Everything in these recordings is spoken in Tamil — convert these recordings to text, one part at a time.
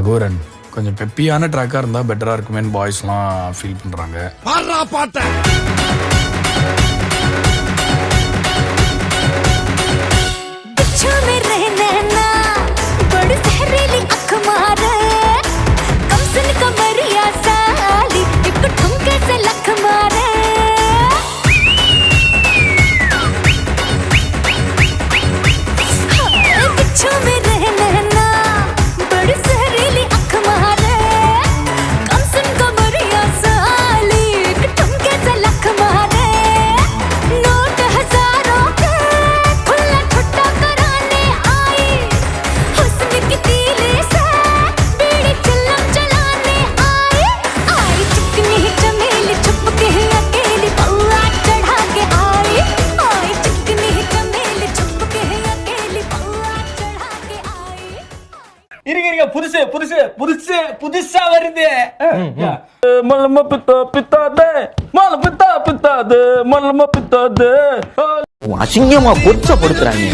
ரகுவரன் கொஞ்சம் பெப்பியான ட்ராக்காக இருந்தால் பெட்டராக இருக்குமேன்னு பாய்ஸ்லாம் ஃபீல் பண்ணுறாங்க. புதுசா வருது. மலம பித்தா பித்தாதே மல பித்தா பித்தாதே மலம பித்தாதே. அசிங்கமா கொச்சப்படுத்துறாங்க.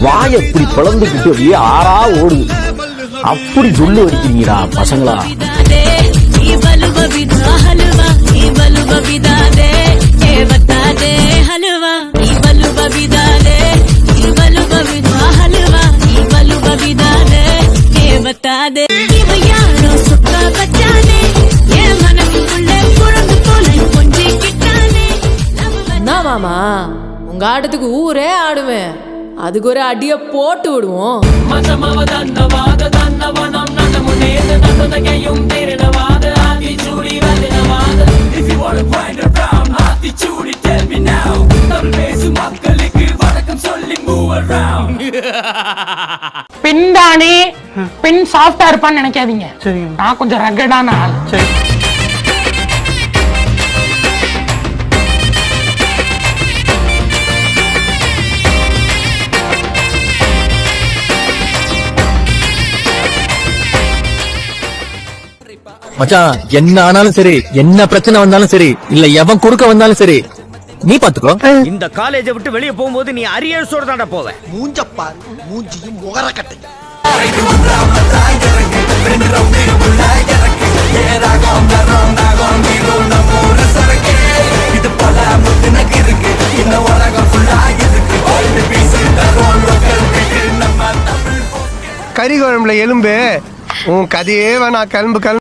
வாயை இப்படி பிளந்துக்கிட்டு அப்படியே ஆறா ஓடுது. அப்படி சொல்லு வடிக்கிறீங்களா பசங்களா? மாமா உங்க ஆட்டத்துக்கு ஊரே ஆடுவேன். அதுக்கு ஒரு அடிய போட்டு விடுவோம். பின்தானே பின் சாஃப்டா இருப்பான்னு நினைக்காதீங்க. நான் கொஞ்சம் ரகடான ஆள். மச்சான் என்ன ஆனாலும் சரி, என்ன பிரச்சனை வந்தாலும் சரி, இல்ல எவன் குறுக்க வந்தாலும் சரி, நீ பாத்துக்கோ. இந்த காலேஜை விட்டு வெளியே போகும்போது நீ அரியர்ஸோட தாண்டா போவ. மூஞ்சப்பார் மூஞ்சியும் முகர கட்டை. கறி குழம்புல எலும்பு உன் கதையே வேணா. கிளம்பு கிளம்பு.